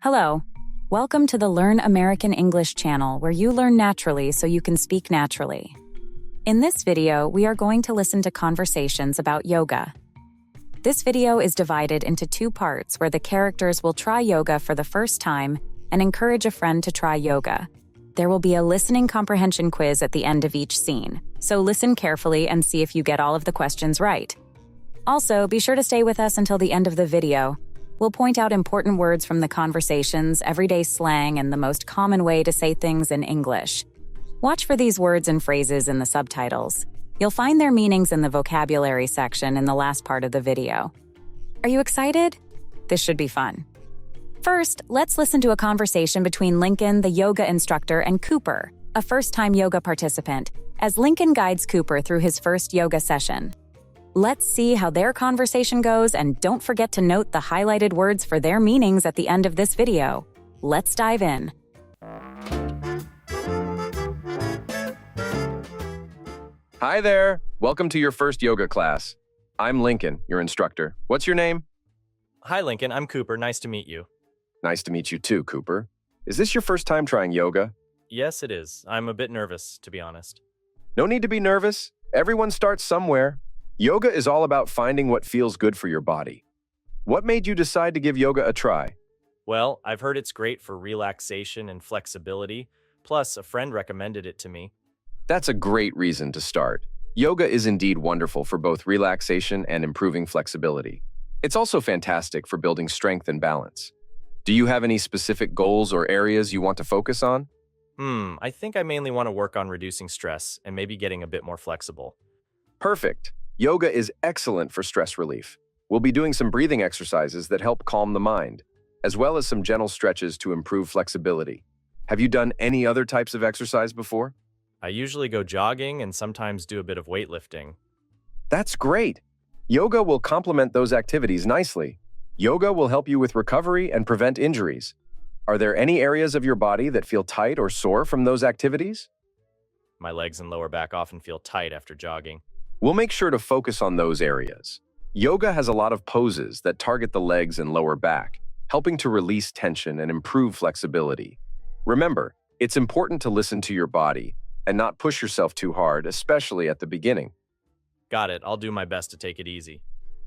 Hello. Welcome to the Learn American English channel, where you learn naturally so you can speak naturally. In this video, we are going to listen to conversations about yoga. This video is divided into two parts where the characters will try yoga for the first time and encourage a friend to try yoga. There will be a listening comprehension quiz at the end of each scene, so listen carefully and see if you get all of the questions right. Also, be sure to stay with us until the end of the video. We'll point out important words from the conversations, everyday slang, and the most common way to say things in English. Watch for these words and phrases in the subtitles. You'll find their meanings in the vocabulary section in the last part of the video. Are you excited? This should be fun. First, let's listen to a conversation between Lincoln, the yoga instructor, and Cooper, a first-time yoga participant, as Lincoln guides Cooper through his first yoga session. Let's see how their conversation goes, and don't forget to note the highlighted words for their meanings at the end of this video. Let's dive in. Hi there! Welcome to your first yoga class. I'm Lincoln, your instructor. What's your name? Hi, Lincoln. I'm Cooper. Nice to meet you. Nice to meet you too, Cooper. Is this your first time trying yoga? Yes, it is. I'm a bit nervous, to be honest. No need to be nervous. Everyone starts somewhere. Yoga is all about finding what feels good for your body. What made you decide to give yoga a try? Well, I've heard it's great for relaxation and flexibility. Plus, a friend recommended it to me. That's a great reason to start. Yoga is indeed wonderful for both relaxation and improving flexibility. It's also fantastic for building strength and balance. Do you have any specific goals or areas you want to focus on? I think I mainly want to work on reducing stress and maybe getting a bit more flexible. Perfect. Yoga is excellent for stress relief. We'll be doing some breathing exercises that help calm the mind, as well as some gentle stretches to improve flexibility. Have you done any other types of exercise before? I usually go jogging and sometimes do a bit of weightlifting. That's great. Yoga will complement those activities nicely. Yoga will help you with recovery and prevent injuries. Are there any areas of your body that feel tight or sore from those activities? My legs and lower back often feel tight after jogging. We'll make sure to focus on those areas. Yoga has a lot of poses that target the legs and lower back, helping to release tension and improve flexibility. Remember, it's important to listen to your body and not push yourself too hard, especially at the beginning. Got it. I'll do my best to take it easy.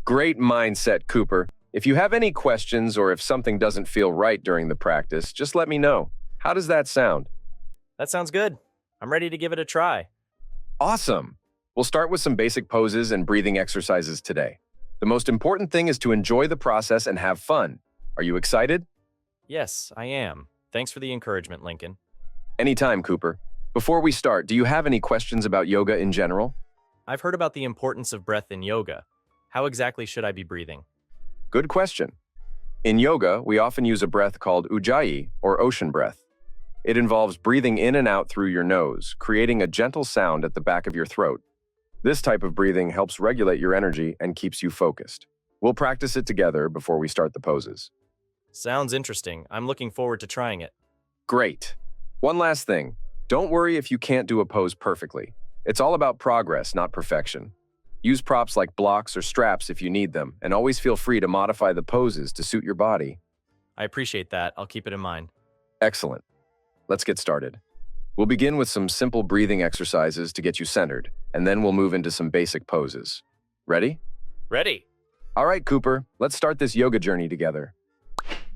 Great mindset, Cooper. If you have any questions or if something doesn't feel right during the practice, just let me know. How does that sound? That sounds good. I'm ready to give it a try. Awesome! We'll start with some basic poses and breathing exercises today. The most important thing is to enjoy the process and have fun. Are you excited? Yes, I am. Thanks for the encouragement, Lincoln. Anytime, Cooper. Before we start, do you have any questions about yoga in general? I've heard about the importance of breath in yoga. How exactly should I be breathing? Good question. In yoga, we often use a breath called ujjayi, or ocean breath. It involves breathing in and out through your nose, creating a gentle sound at the back of your throat. This type of breathing helps regulate your energy and keeps you focused. We'll practice it together before we start the poses. Sounds interesting. I'm looking forward to trying it. Great. One last thing. Don't worry if you can't do a pose perfectly. It's all about progress, not perfection. Use props like blocks or straps if you need them, and always feel free to modify the poses to suit your body. I appreciate that. I'll keep it in mind. Excellent. Let's get started. We'll begin with some simple breathing exercises to get you centered, and then we'll move into some basic poses. Ready? Ready. All right, Cooper, let's start this yoga journey together.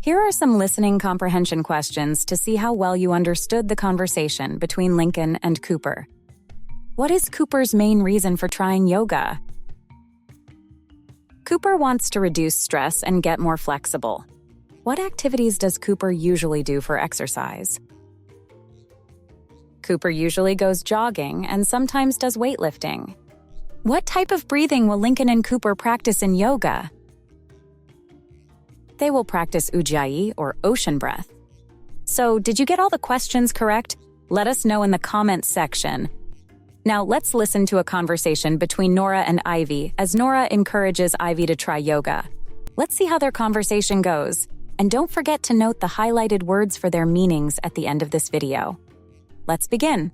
Here are some listening comprehension questions to see how well you understood the conversation between Lincoln and Cooper. What is Cooper's main reason for trying yoga? Cooper wants to reduce stress and get more flexible. What activities does Cooper usually do for exercise? Cooper usually goes jogging and sometimes does weightlifting. What type of breathing will Lincoln and Cooper practice in yoga? They will practice ujjayi, or ocean breath. So, did you get all the questions correct? Let us know in the comments section. Now, let's listen to a conversation between Nora and Ivy as Nora encourages Ivy to try yoga. Let's see how their conversation goes. And don't forget to note the highlighted words for their meanings at the end of this video. Let's begin.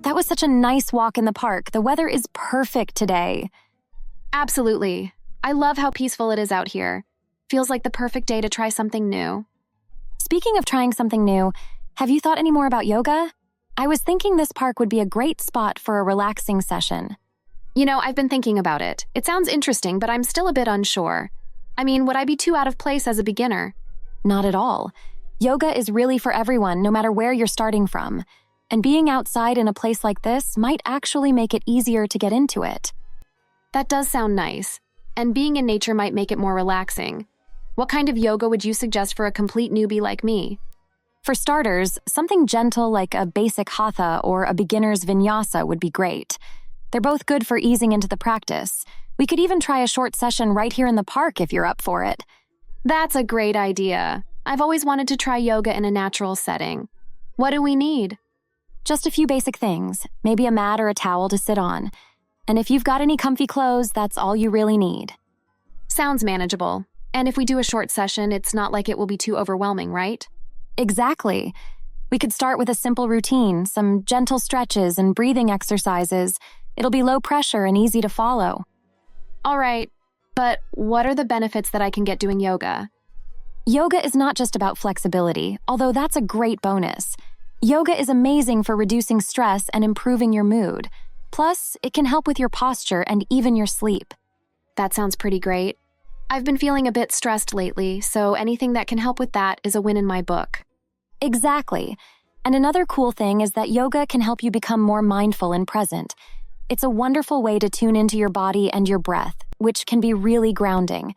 That was such a nice walk in the park. The weather is perfect today. Absolutely. I love how peaceful it is out here. Feels like the perfect day to try something new. Speaking of trying something new, have you thought any more about yoga? I was thinking this park would be a great spot for a relaxing session. I've been thinking about it. It sounds interesting, but I'm still a bit unsure. I mean, would I be too out of place as a beginner? Not at all. Yoga is really for everyone, no matter where you're starting from. And being outside in a place like this might actually make it easier to get into it. That does sound nice. And being in nature might make it more relaxing. What kind of yoga would you suggest for a complete newbie like me? For starters, something gentle like a basic hatha or a beginner's vinyasa would be great. They're both good for easing into the practice. We could even try a short session right here in the park if you're up for it. That's a great idea. I've always wanted to try yoga in a natural setting. What do we need? Just a few basic things, maybe a mat or a towel to sit on. And if you've got any comfy clothes, that's all you really need. Sounds manageable. And if we do a short session, it's not like it will be too overwhelming, right? Exactly. We could start with a simple routine, some gentle stretches and breathing exercises. It'll be low pressure and easy to follow. All right, but what are the benefits that I can get doing yoga? Yoga is not just about flexibility, although that's a great bonus. Yoga is amazing for reducing stress and improving your mood. Plus, it can help with your posture and even your sleep. That sounds pretty great. I've been feeling a bit stressed lately, so anything that can help with that is a win in my book. Exactly. And another cool thing is that yoga can help you become more mindful and present. It's a wonderful way to tune into your body and your breath, which can be really grounding.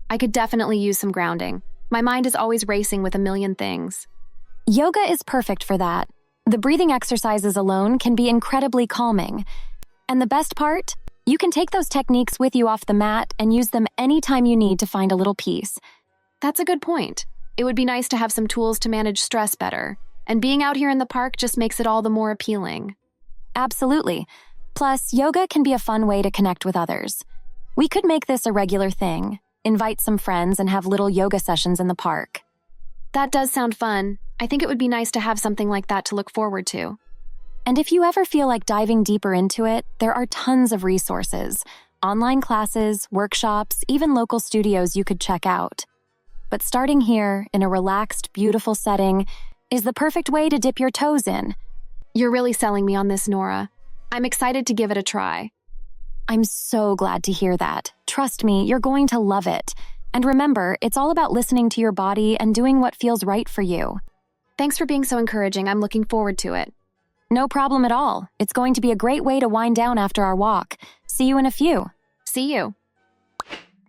I could definitely use some grounding. My mind is always racing with a million things. Yoga is perfect for that. The breathing exercises alone can be incredibly calming. And the best part? You can take those techniques with you off the mat and use them anytime you need to find a little peace. That's a good point. It would be nice to have some tools to manage stress better. And being out here in the park just makes it all the more appealing. Absolutely. Plus, yoga can be a fun way to connect with others. We could make this a regular thing, invite some friends and have little yoga sessions in the park. That does sound fun. I think it would be nice to have something like that to look forward to. And if you ever feel like diving deeper into it, there are tons of resources, online classes, workshops, even local studios you could check out. But starting here, in a relaxed, beautiful setting, is the perfect way to dip your toes in. You're really selling me on this, Nora. I'm excited to give it a try. I'm so glad to hear that. Trust me, you're going to love it. And remember, it's all about listening to your body and doing what feels right for you. Thanks for being so encouraging. I'm looking forward to it. No problem at all. It's going to be a great way to wind down after our walk. See you in a few. See you.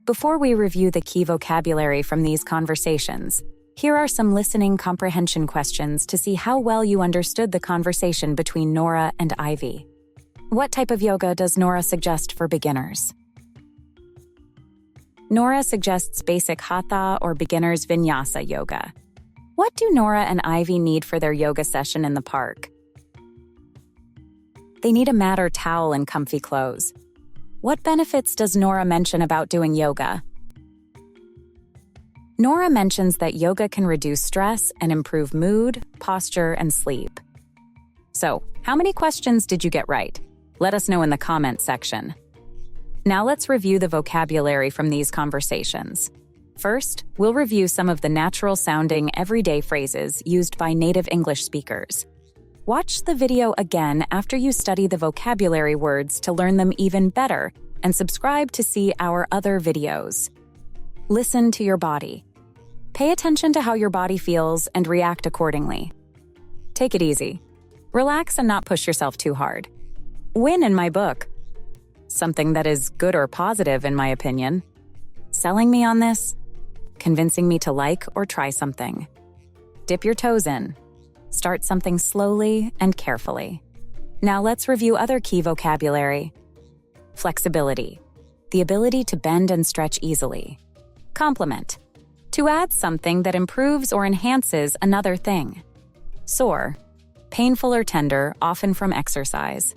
Before we review the key vocabulary from these conversations, here are some listening comprehension questions to see how well you understood the conversation between Nora and Ivy. What type of yoga does Nora suggest for beginners? Nora suggests basic hatha or beginner's vinyasa yoga. What do Nora and Ivy need for their yoga session in the park? They need a mat or towel and comfy clothes. What benefits does Nora mention about doing yoga? Nora mentions that yoga can reduce stress and improve mood, posture, and sleep. So, how many questions did you get right? Let us know in the comments section. Now let's review the vocabulary from these conversations. First, we'll review some of the natural-sounding everyday phrases used by native English speakers. Watch the video again after you study the vocabulary words to learn them even better, and subscribe to see our other videos. Listen to your body. Pay attention to how your body feels and react accordingly. Take it easy. Relax and not push yourself too hard. Win in my book. Something that is good or positive, in my opinion. Selling me on this? Convincing me to like or try something. Dip your toes in. Start something slowly and carefully. Now let's review other key vocabulary. Flexibility. The ability to bend and stretch easily. Complement. To add something that improves or enhances another thing. Sore. Painful or tender, often from exercise.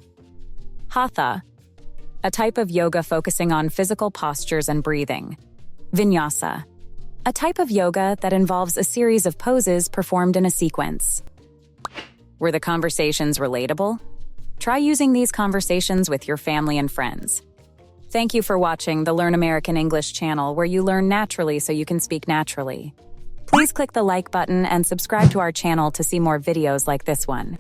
Hatha. A type of yoga focusing on physical postures and breathing. Vinyasa. A type of yoga that involves a series of poses performed in a sequence. Were the conversations relatable? Try using these conversations with your family and friends. Thank you for watching the Learn American English channel, where you learn naturally so you can speak naturally. Please click the like button and subscribe to our channel to see more videos like this one.